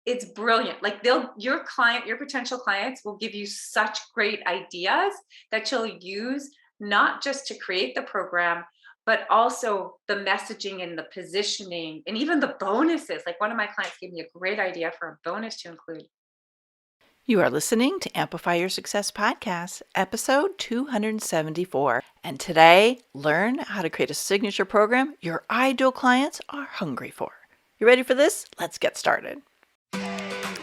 it's brilliant. Like your potential clients will give you such great ideas that you'll use not just to create the program, but also the messaging and the positioning and even the bonuses. Like one of my clients gave me a great idea for a bonus to include. You are listening to Amplify Your Success Podcast, episode 274. And today, learn how to create a signature program your ideal clients are hungry for. You ready for this? Let's get started.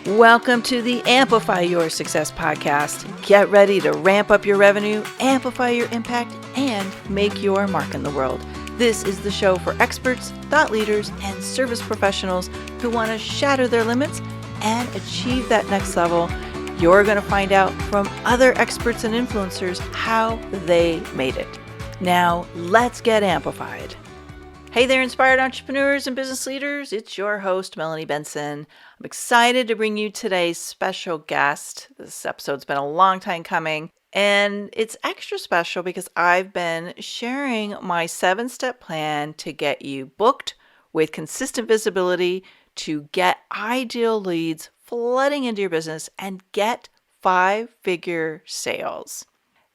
Welcome to the Amplify Your Success Podcast. Get ready to ramp up your revenue, amplify your impact, and make your mark in the world. This is the show for experts, thought leaders, and service professionals who want to shatter their limits and achieve that next level. You're going to find out from other experts and influencers how they made it. Now, let's get amplified. Hey there, inspired entrepreneurs and business leaders. It's your host, Melanie Benson. I'm excited to bring you today's special guest. This episode's been a long time coming, and it's extra special because I've been sharing my 7-step plan to get you booked with consistent visibility, to get ideal leads flooding into your business, and get 5-figure sales.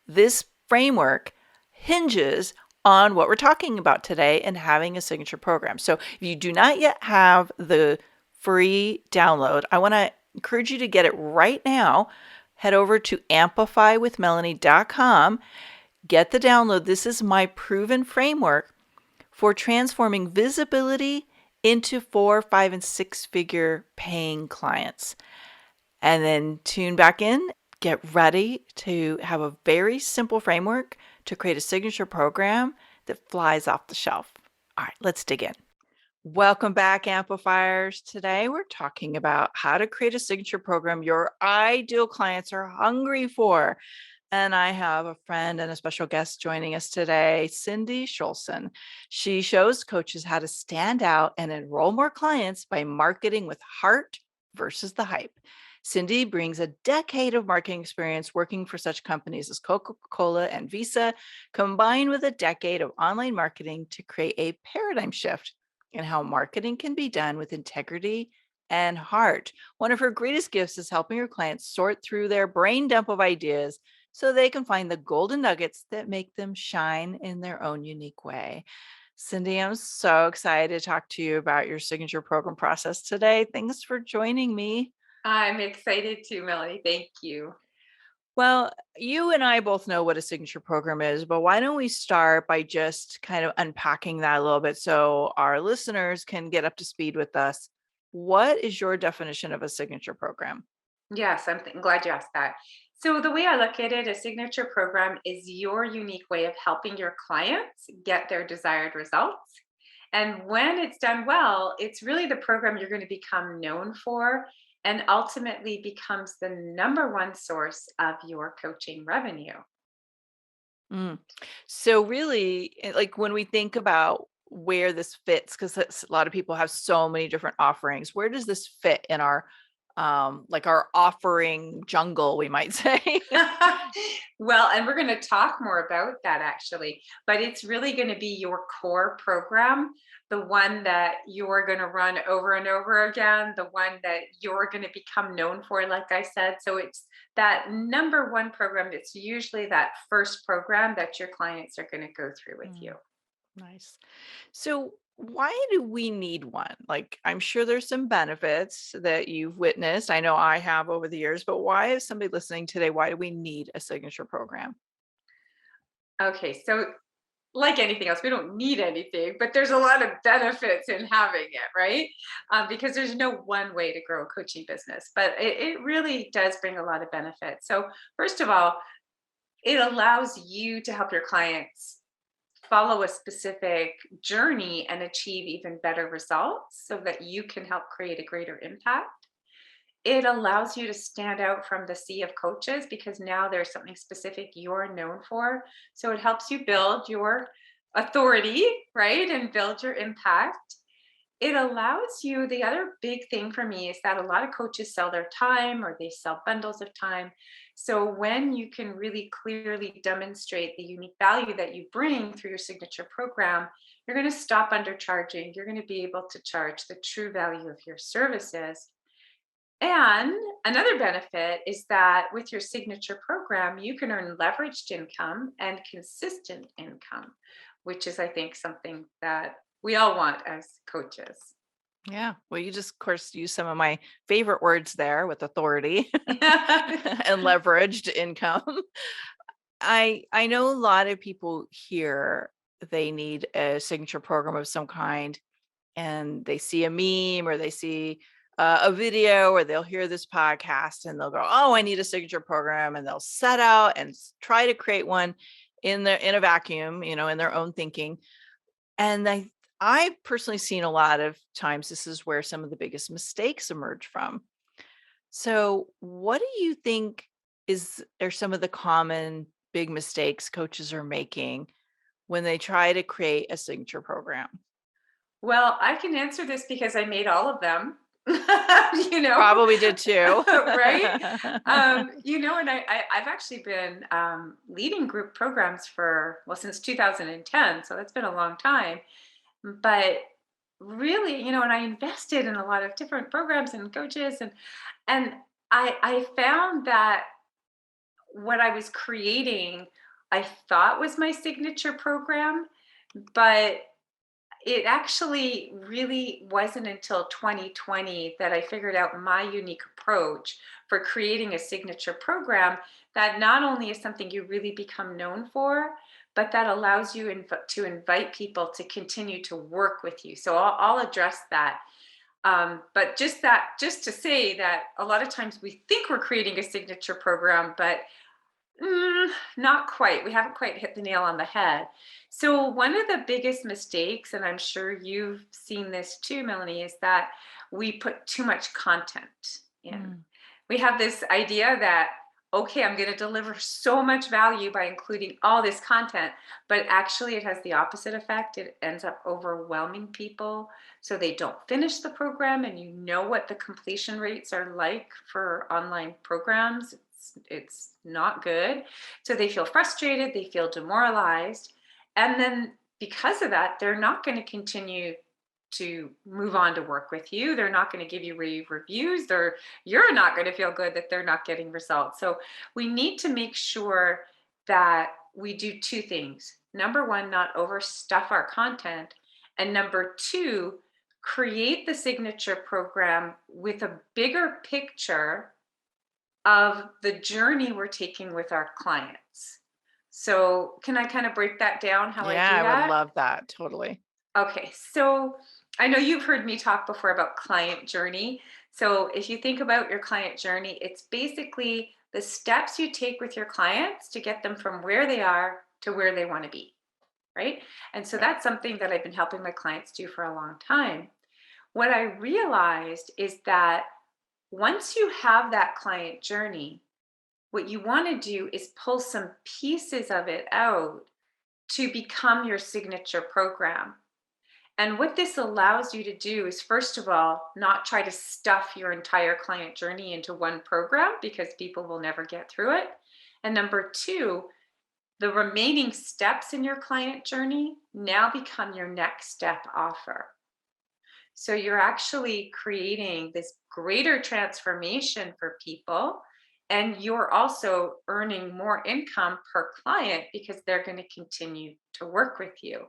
This framework hinges on what we're talking about today and having a signature program. So if you do not yet have the free download, I want to encourage you to get it right now. Head over to amplifywithmelanie.com. Get the download. This is my proven framework for transforming visibility into 4, 5, and 6-figure paying clients. And then tune back in. Get ready to have a very simple framework to create a signature program that flies off the shelf. All right, let's dig in. Welcome back, Amplifiers. Today, we're talking about how to create a signature program your ideal clients are hungry for. And I have a friend and a special guest joining us today, Cindy Schulson. She shows coaches how to stand out and enroll more clients by marketing with heart versus the hype. Cindy brings a decade of marketing experience working for such companies as Coca-Cola and Visa, combined with a decade of online marketing to create a paradigm shift in how marketing can be done with integrity and heart. One of her greatest gifts is helping her clients sort through their brain dump of ideas so they can find the golden nuggets that make them shine in their own unique way. Cindy, I'm so excited to talk to you about your signature program process today. Thanks for joining me. I'm excited too, Melanie. Thank you. Well, you and I both know what a signature program is, but why don't we start by just kind of unpacking that a little bit so our listeners can get up to speed with us? What is your definition of a signature program? Yes, glad you asked that. So, the way I look at it, a signature program is your unique way of helping your clients get their desired results. And when it's done well, it's really the program you're going to become known for and ultimately becomes the number one source of your coaching revenue. Mm. So really, like when we think about where this fits, because a lot of people have so many different offerings, where does this fit in our like our offering jungle, we might say? Well, and we're going to talk more about that actually, but it's really going to be your core program, the one that you're going to run over and over again, the one that you're going to become known for, like I said. So it's that number one program. It's usually that first program that your clients are going to go through with you. Mm, nice. So why do we need one? Like, I'm sure there's some benefits that you've witnessed. I know I have over the years, but why is somebody listening today? Why do we need a signature program? Okay, so like anything else, we don't need anything, but there's a lot of benefits in having it, right? Because there's no one way to grow a coaching business, but it really does bring a lot of benefits. So, first of all, it allows you to help your clients follow a specific journey and achieve even better results so that you can help create a greater impact. It allows you to stand out from the sea of coaches because now there's something specific you're known for. So it helps you build your authority, right? And build your impact. It allows you, the other big thing for me is that a lot of coaches sell their time or they sell bundles of time. So when you can really clearly demonstrate the unique value that you bring through your signature program, you're going to stop undercharging. You're going to be able to charge the true value of your services. And another benefit is that with your signature program, you can earn leveraged income and consistent income, which is, I think, something that we all want as coaches. Yeah. Well, you just, of course, use some of my favorite words there with authority and leveraged income. I know a lot of people here, they need a signature program of some kind, and they see a meme or they see a video or they'll hear this podcast and they'll go, "Oh, I need a signature program," and they'll set out and try to create one in a vacuum, in their own thinking. And I've personally seen a lot of times this is where some of the biggest mistakes emerge from. So, what do you think are some of the common big mistakes coaches are making when they try to create a signature program? Well, I can answer this because I made all of them. Probably did too. Right? And I've actually been leading group programs since 2010. So that's been a long time. But really, and I invested in a lot of different programs and coaches, and I found that what I was creating, I thought was my signature program, but it actually really wasn't until 2020 that I figured out my unique approach for creating a signature program that not only is something you really become known for, but that allows you to invite people to continue to work with you. So I'll address that. But just to say that a lot of times we think we're creating a signature program, but not quite. We haven't quite hit the nail on the head. So, one of the biggest mistakes, and I'm sure you've seen this too, Melanie, is that we put too much content in. Mm. We have this idea that, okay, I'm going to deliver so much value by including all this content, but actually it has the opposite effect. It ends up overwhelming people. So they don't finish the program, and you know what the completion rates are like for online programs. It's not good. So they feel frustrated, they feel demoralized. And then because of that, they're not going to continue to move on to work with you. They're not going to give you rave reviews. You're not going to feel good that they're not getting results. So we need to make sure that we do two things. Number one, not overstuff our content. And number two, create the signature program with a bigger picture of the journey we're taking with our clients. So, can I kind of break that down how I Yeah, do I would that? love that. Totally. Okay, so I know you've heard me talk before about client journey. So, if you think about your client journey, it's basically the steps you take with your clients to get them from where they are to where they want to be, right? And so Right. that's something that I've been helping my clients do for a long time. What I realized is that once you have that client journey, what you want to do is pull some pieces of it out to become your signature program. And what this allows you to do is, first of all, not try to stuff your entire client journey into one program because people will never get through it. And number two, the remaining steps in your client journey now become your next step offer. So you're actually creating this greater transformation for people. And you're also earning more income per client because they're going to continue to work with you.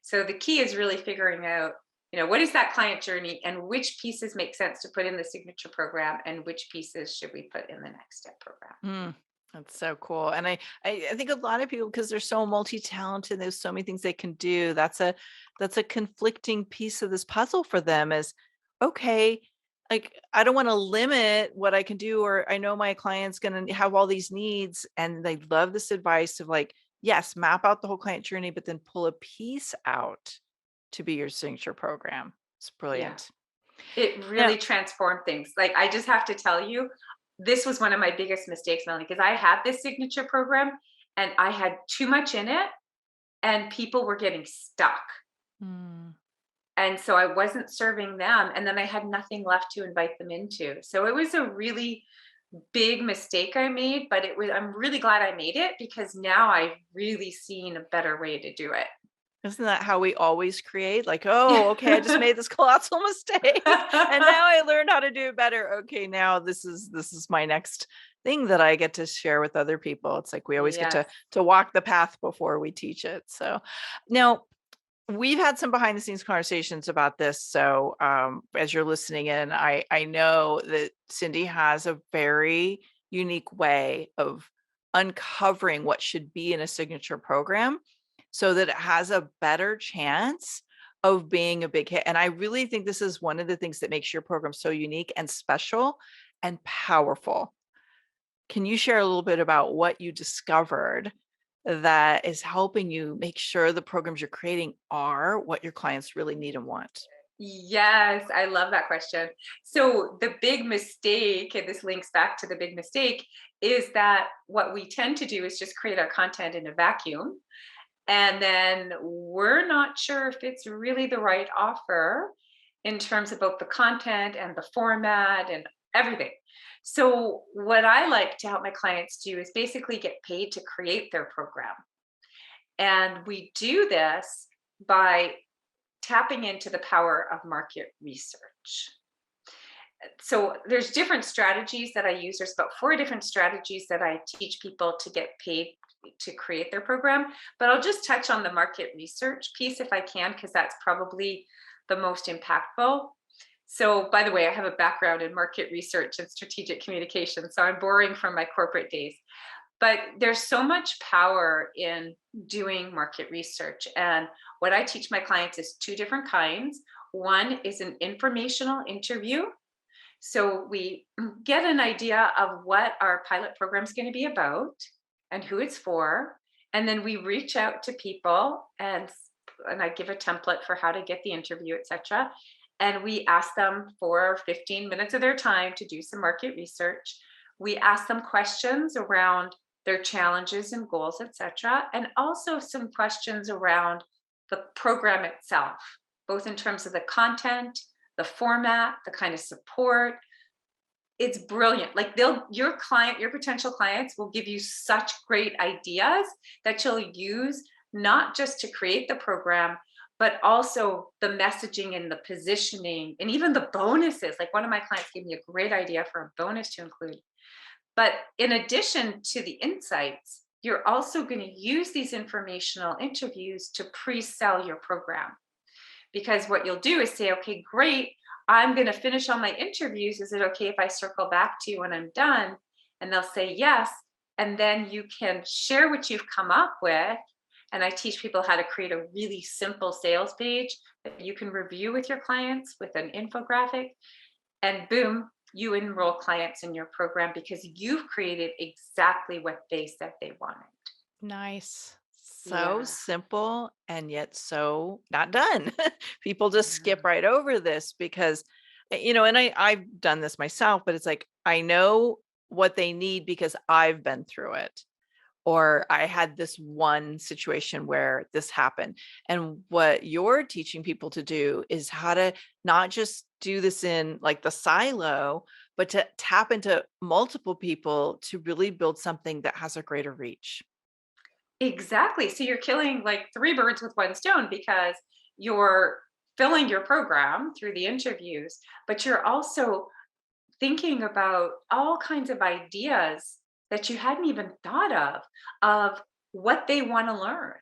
So the key is really figuring out, what is that client journey and which pieces make sense to put in the signature program and which pieces should we put in the next step program. Mm, that's so cool. And I think a lot of people, because they're so multi-talented, there's so many things they can do. That's a conflicting piece of this puzzle for them is, okay, like I don't want to limit what I can do, or I know my client's going to have all these needs and they love this advice of like, yes, map out the whole client journey, but then pull a piece out to be your signature program. It's Yeah. brilliant. It Now, really transformed things. Like, I just have to tell you, this was one of my biggest mistakes, Melanie, because I had this signature program and I had too much in it and people were getting stuck. mm, And so I wasn't serving them. And then I had nothing left to invite them into. So it was a really big mistake I made, I'm really glad I made it because now I've really seen a better way to do it. Isn't that how we always create? Like, oh, okay, I just made this colossal mistake and now I learned how to do it better. Okay, now this is my next thing that I get to share with other people. It's like we always get Yes. to walk the path before we teach it. So now we've had some behind the scenes conversations about this. So as you're listening in, I know that Cindy has a very unique way of uncovering what should be in a signature program so that it has a better chance of being a big hit. And I really think this is one of the things that makes your program so unique and special and powerful. Can you share a little bit about what you discovered that is helping you make sure the programs you're creating are what your clients really need and want? Yes, I love that question. So the big mistake, and this links back to the big mistake, is that what we tend to do is just create our content in a vacuum. And then we're not sure if it's really the right offer in terms of both the content and the format and everything. So what I like to help my clients do is basically get paid to create their program. And we do this by tapping into the power of market research. So there's different strategies that I use. There's about 4 different strategies that I teach people to get paid to create their program. But I'll just touch on the market research piece if I can, because that's probably the most impactful. So by the way, I have a background in market research and strategic communication, so I'm borrowing from my corporate days. But there's so much power in doing market research. And what I teach my clients is 2 different kinds. One is an informational interview. So we get an idea of what our pilot program is going to be about and who it's for. And then we reach out to people and I give a template for how to get the interview, etc. And we ask them for 15 minutes of their time to do some market research. We ask them questions around their challenges and goals, etc. And also some questions around the program itself, both in terms of the content, the format, the kind of support. It's brilliant. Like your potential clients will give you such great ideas that you'll use not just to create the program, but also the messaging and the positioning and even the bonuses. Like one of my clients gave me a great idea for a bonus to include. But in addition to the insights, you're also going to use these informational interviews to pre-sell your program. Because what you'll do is say, okay, great, I'm going to finish all my interviews. Is it okay if I circle back to you when I'm done? And they'll say yes. And then you can share what you've come up with. And I teach people how to create a really simple sales page that you can review with your clients with an infographic. And boom, you enroll clients in your program because you've created exactly what they said they wanted. Nice. So Yeah. simple and yet so not done. People just skip Yeah. right over this because, and I've done this myself, but it's like, I know what they need because I've been through it. Or I had this one situation where this happened. And what you're teaching people to do is how to not just do this in like the silo, but to tap into multiple people to really build something that has a greater reach. Exactly. So you're killing like 3 birds with one stone because you're filling your program through the interviews, but you're also thinking about all kinds of ideas that you hadn't even thought of what they want to learn.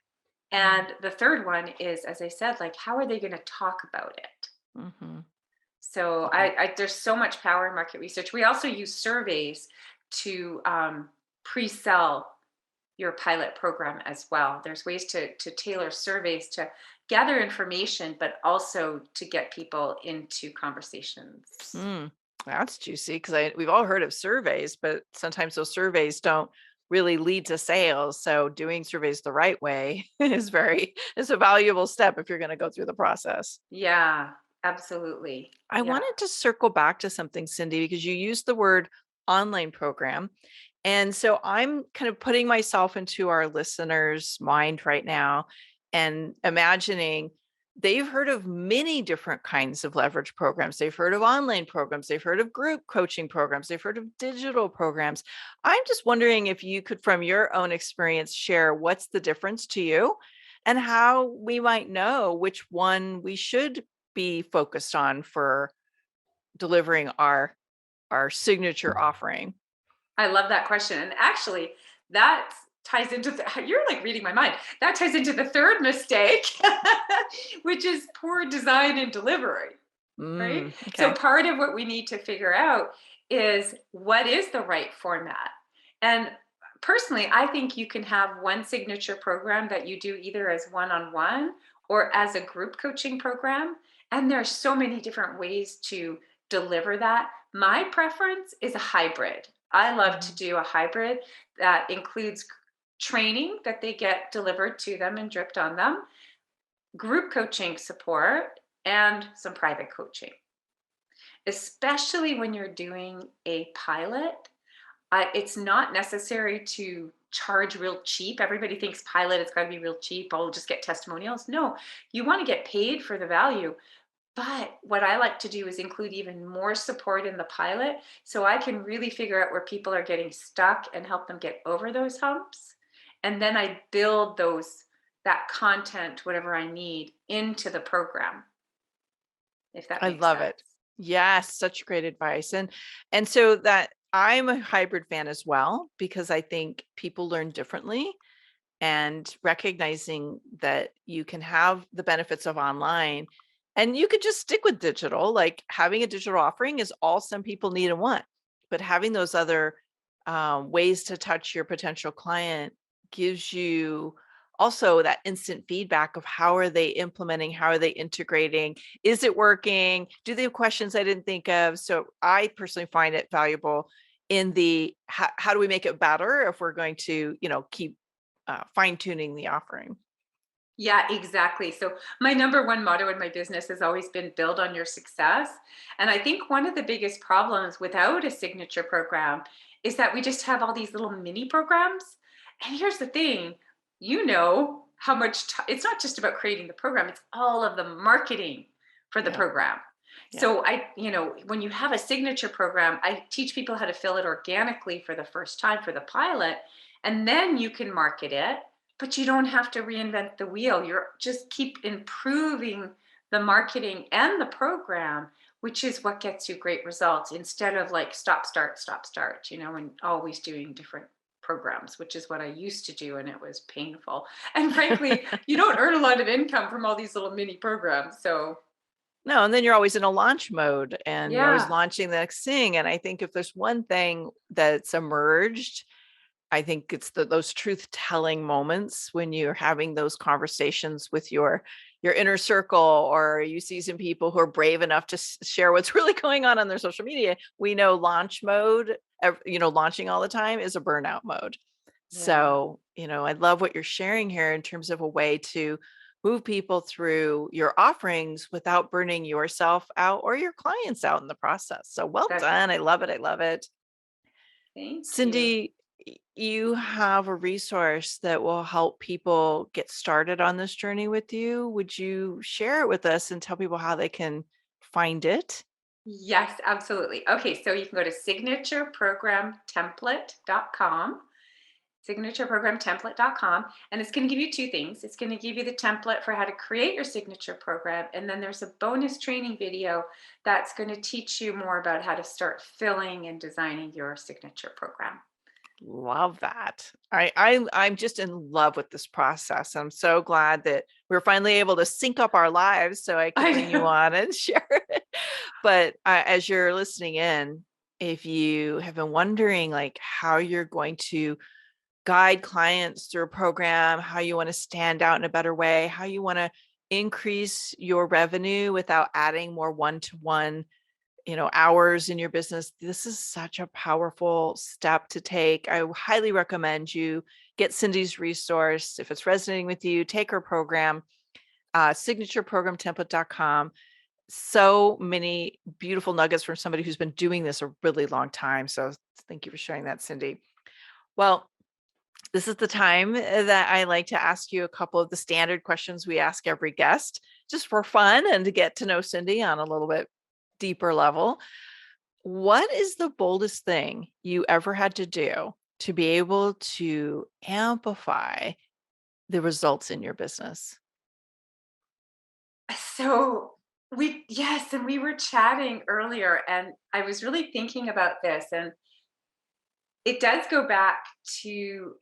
Mm. And the third one is, as I said, like, how are they going to talk about it? Mm-hmm. So Yeah. there's so much power in market research. We also use surveys to pre-sell your pilot program as well. There's ways to tailor surveys to gather information, but also to get people into conversations. Mm, that's juicy because we've all heard of surveys, but sometimes those surveys don't really lead to sales. So doing surveys the right way is a valuable step if you're going to go through the process. Yeah, absolutely. I Yeah. wanted to circle back to something, Cindy, because you used the word online program. And so I'm kind of putting myself into our listeners' mind right now and imagining they've heard of many different kinds of leverage programs. They've heard of online programs, they've heard of group coaching programs, they've heard of digital programs. I'm just wondering if you could, from your own experience, share what's the difference to you and how we might know which one we should be focused on for delivering our signature offering? I love that question. And actually, that ties into you're like reading my mind. That ties into the third mistake, which is poor design and delivery, right? So Okay. part of what we need to figure out is what is the right format. And personally, I think you can have one signature program that you do either as one-on-one or as a group coaching program. And there's so many different ways to deliver that. My preference is a hybrid. I love to Mhm. do a hybrid that includes training that they get delivered to them and dripped on them, group coaching support, and some private coaching. Especially when you're doing a pilot, it's not necessary to charge real cheap. Everybody thinks pilot, it's got to be real cheap. I'll just get testimonials. No, you want to get paid for the value. But what I like to do is include even more support in the pilot so I can really figure out where people are getting stuck and help them get over those humps. And then I build that content, whatever I need, into the program, if that I makes love sense. it. Yes, such great advice. And so that I'm a hybrid fan as well because I think people learn differently, and recognizing that you can have the benefits of online and you could just stick with digital. Like having a digital offering is all some people need and want, but having those other ways to touch your potential client gives you also that instant feedback of how are they implementing, how are they integrating, is it working, do they have questions I didn't think of. So I personally find it valuable in the how do we make it better if we're going to keep fine tuning the offering. Yeah, exactly. So my number one motto in my business has always been build on your success. And I think one of the biggest problems without a signature program is that we just have all these little mini programs. And here's the thing, how much it's not just about creating the program, it's all of the marketing for the Yeah. program. Yeah. So when you have a signature program, I teach people how to fill it organically for the first time for the pilot, and then you can market it, but you don't have to reinvent the wheel. You're just keep improving the marketing and the program, which is what gets you great results instead of like stop, start, and always doing different programs, which is what I used to do. And it was painful. And frankly, you don't earn a lot of income from all these little mini programs. So, No, and then you're always in a launch mode and you're always yeah, launching the next thing. And I think if there's one thing that's emerged, I think it's those truth telling moments when you're having those conversations with your inner circle, or you see some people who are brave enough to share what's really going on their social media. We know launch mode, launching all the time is a burnout mode. yeah. So, I love what you're sharing here in terms of a way to move people through your offerings without burning yourself out or your clients out in the process. So well That's done. I love it. I love it. Thank you. Cindy, you have a resource that will help people get started on this journey with you. Would you share it with us and tell people how they can find it? Yes, absolutely. Okay, so you can go to signatureprogramtemplate.com, signatureprogramtemplate.com, and it's going to give you two things. It's going to give you the template for how to create your signature program, and then there's a bonus training video that's going to teach you more about how to start filling and designing your signature program. Love that. I'm just in love with this process. I'm so glad that we're finally able to sync up our lives so I could I bring you know. on and share it. But as you're listening in, if you have been wondering like how you're going to guide clients through a program, how you want to stand out in a better way, how you want to increase your revenue without adding more one-to-one hours in your business, this is such a powerful step to take. I highly recommend you get Cindy's resource. If it's resonating with you, take her program, signatureprogramtemplate.com. So many beautiful nuggets from somebody who's been doing this a really long time. So thank you for sharing that, Cindy. Well, this is the time that I like to ask you a couple of the standard questions we ask every guest, just for fun and to get to know Cindy on a little bit deeper level. What is the boldest thing you ever had to do to be able to amplify the results in your business? So yes, and we were chatting earlier, and I was really thinking about this, and it does go back to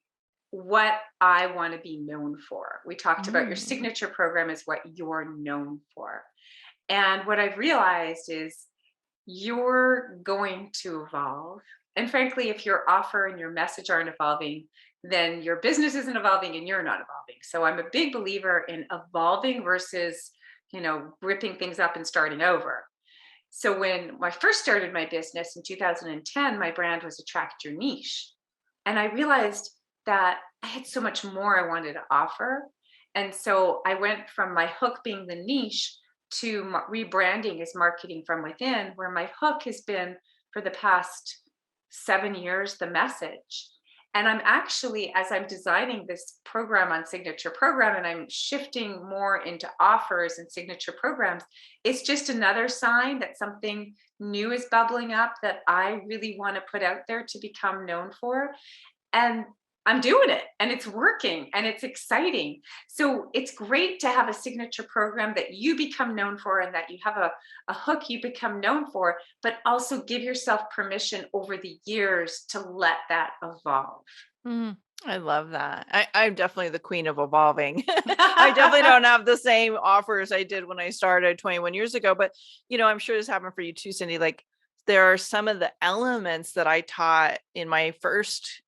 what I want to be known for. We talked about your Mm. signature program is what you're known for. And what I've realized is you're going to evolve. And frankly, if your offer and your message aren't evolving, then your business isn't evolving and you're not evolving. So I'm a big believer in evolving versus, ripping things up and starting over. So when I first started my business in 2010, my brand was Attract Your Niche. And I realized that I had so much more I wanted to offer. And so I went from my hook being the niche to rebranding as marketing from within, where my hook has been for the past 7 years, the message. And I'm actually, as I'm designing this program on Signature Program, and I'm shifting more into offers and signature programs, it's just another sign that something new is bubbling up that I really want to put out there to become known for. And I'm doing it and it's working and it's exciting. So it's great to have a signature program that you become known for and that you have a hook you become known for, but also give yourself permission over the years to let that evolve. Mm, I love that. I'm definitely the queen of evolving. I definitely don't have the same offers I did when I started 21 years ago, but I'm sure this happened for you too, Cindy. Like there are some of the elements that I taught in my first,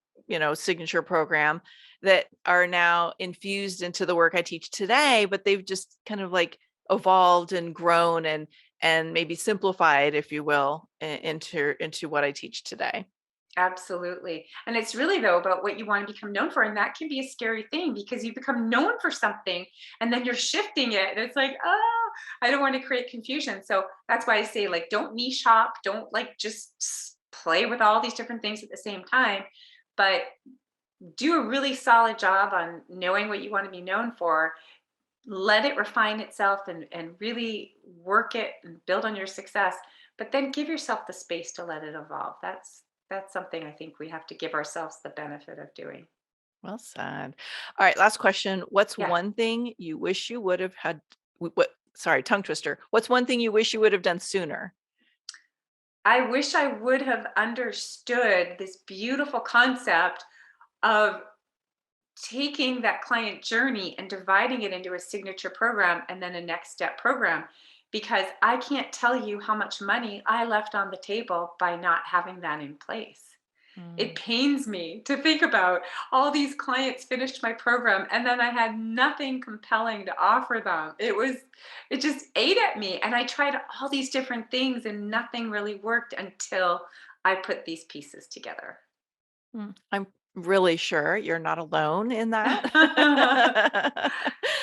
signature program that are now infused into the work I teach today, but they've just kind of like evolved and grown and maybe simplified, if you will, into what I teach today. Absolutely. And it's really though about what you want to become known for. And that can be a scary thing because you become known for something and then you're shifting it. And it's like, oh, I don't want to create confusion. So that's why I say, like, don't niche hop, don't like just play with all these different things at the same time, but do a really solid job on knowing what you want to be known for. Let it refine itself and really work it and build on your success, but then give yourself the space to let it evolve. That's something I think we have to give ourselves the benefit of doing. Well said. All right, last question. What's Yeah. one thing you wish you would have had? Sorry, tongue twister. What's one thing you wish you would have done sooner? I wish I would have understood this beautiful concept of taking that client journey and dividing it into a signature program and then a next step program, because I can't tell you how much money I left on the table by not having that in place. It Mm. pains me to think about all these clients finished my program and then I had nothing compelling to offer them. It just ate at me. And I tried all these different things and nothing really worked until I put these pieces together. I'm really sure you're not alone in that.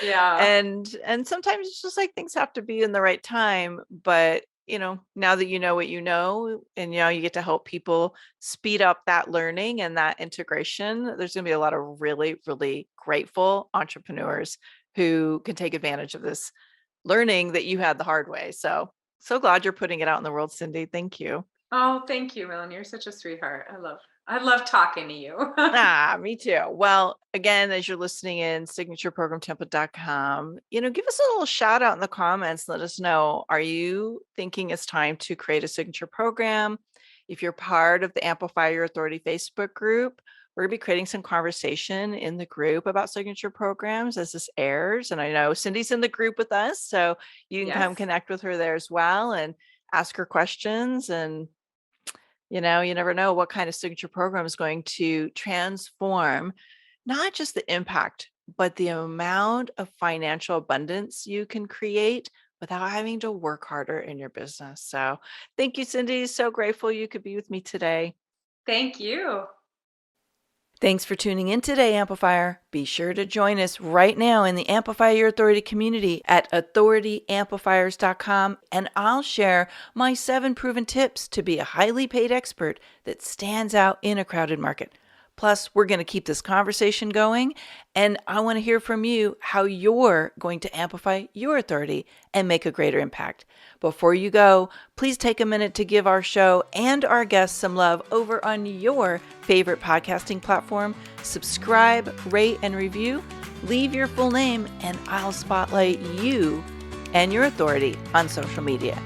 Yeah. And sometimes it's just like things have to be in the right time, but now that you know what you know, and you get to help people speed up that learning and that integration, there's going to be a lot of really, really grateful entrepreneurs who can take advantage of this learning that you had the hard way. So glad you're putting it out in the world, Cindy. Thank you. Oh, thank you, Melanie. You're such a sweetheart. I love talking to you. Me too. Well, again, as you're listening in, signatureprogramtemplate.com, give us a little shout out in the comments. Let us know, are you thinking it's time to create a signature program? If you're part of the Amplify Your Authority Facebook group, we're going to be creating some conversation in the group about signature programs as this airs. And I know Cindy's in the group with us, so you can come Yes. connect with her there as well and ask her questions. And you never know what kind of signature program is going to transform not just the impact, but the amount of financial abundance you can create without having to work harder in your business. So thank you, Cindy. So grateful you could be with me today. Thank you. Thanks for tuning in today, Amplifier. Be sure to join us right now in the Amplify Your Authority community at authorityamplifiers.com, and I'll share my 7 proven tips to be a highly paid expert that stands out in a crowded market. Plus, we're going to keep this conversation going, and I want to hear from you how you're going to amplify your authority and make a greater impact. Before you go, please take a minute to give our show and our guests some love over on your favorite podcasting platform. Subscribe, rate, and review. Leave your full name and I'll spotlight you and your authority on social media.